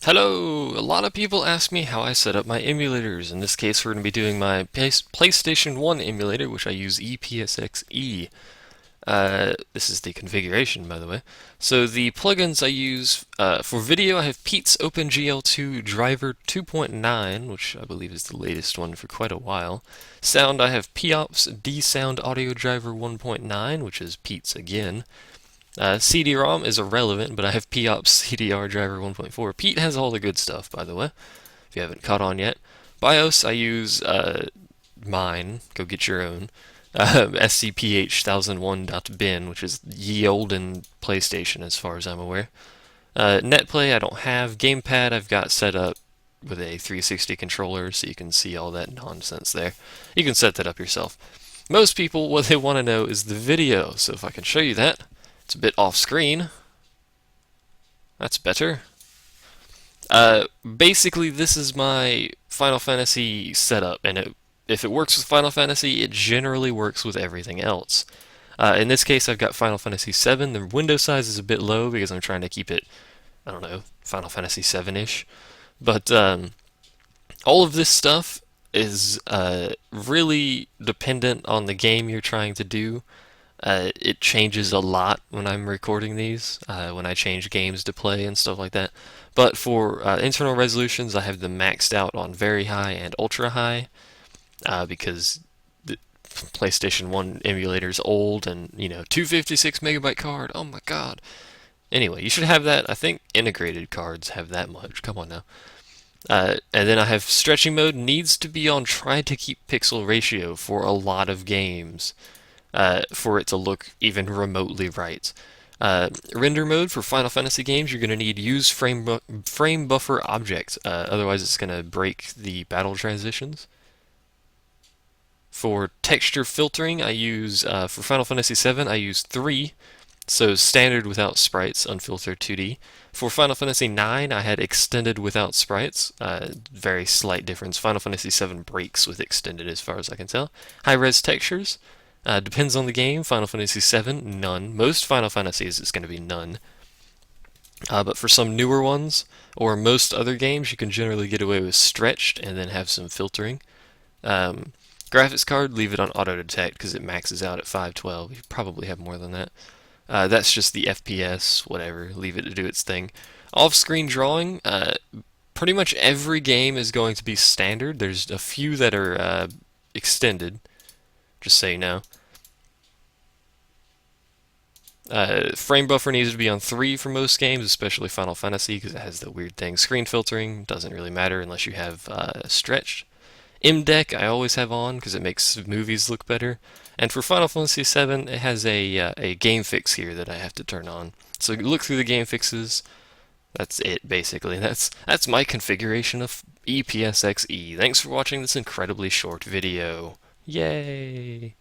Hello! A lot of people ask me how I set up my emulators. In this case, we're going to be doing my PlayStation 1 emulator, which I use ePSXe. This is the configuration, by the way. So the plugins I use for video, I have Pete's OpenGL2 Driver 2.9, which I believe is the latest one for quite a while. Sound, I have POPS D-Sound Audio Driver 1.9, which is Pete's again. CD-ROM is irrelevant, but I have POPS CDR driver 1.4. Pete has all the good stuff, by the way, if you haven't caught on yet. BIOS, I use mine. Go get your own. SCPH1001.bin, which is ye olden PlayStation as far as I'm aware. NetPlay, I don't have. Gamepad, I've got set up with a 360 controller, so you can see all that nonsense there. You can set that up yourself. Most people, what they want to know is the video, so if I can show you that. It's a bit off screen. That's better. Basically, this is my Final Fantasy setup, and if it works with Final Fantasy, it generally works with everything else. In this case, I've got Final Fantasy VII. The window size is a bit low because I'm trying to keep it, I don't know, Final Fantasy VII-ish. But all of this stuff is really dependent on the game you're trying to do. It changes a lot when I'm recording these, when I change games to play and stuff like that. But for internal resolutions, I have them maxed out on very high and ultra high, because the PlayStation 1 emulator is old and, 256 megabyte card, oh my god. Anyway, you should have that. I think integrated cards have that much, come on now. And then I have stretching mode, needs to be on try to keep pixel ratio for a lot of games. For it to look even remotely right. Render mode for Final Fantasy games, you're going to need use frame buffer object, otherwise it's going to break the battle transitions. For texture filtering, I use, for Final Fantasy VII, I use 3, so standard without sprites, unfiltered 2D. For Final Fantasy IX, I had extended without sprites, very slight difference. Final Fantasy VII breaks with extended as far as I can tell. High-res textures, depends on the game. Final Fantasy VII, none. Most Final Fantasies, it's going to be none. But for some newer ones, or most other games, you can generally get away with stretched and then have some filtering. Graphics card, leave it on auto detect because it maxes out at 512. You probably have more than that. That's just the FPS, whatever. Leave it to do its thing. Off-screen drawing, pretty much every game is going to be standard. There's a few that are extended, just so you know. Frame buffer needs to be on 3 for most games, especially Final Fantasy, because it has the weird thing. Screen filtering doesn't really matter unless you have stretched. MDEC I always have on because it makes movies look better. And for Final Fantasy VII, it has a game fix here that I have to turn on. So look through the game fixes. That's it, basically. That's my configuration of ePSXe. Thanks for watching this incredibly short video. Yay!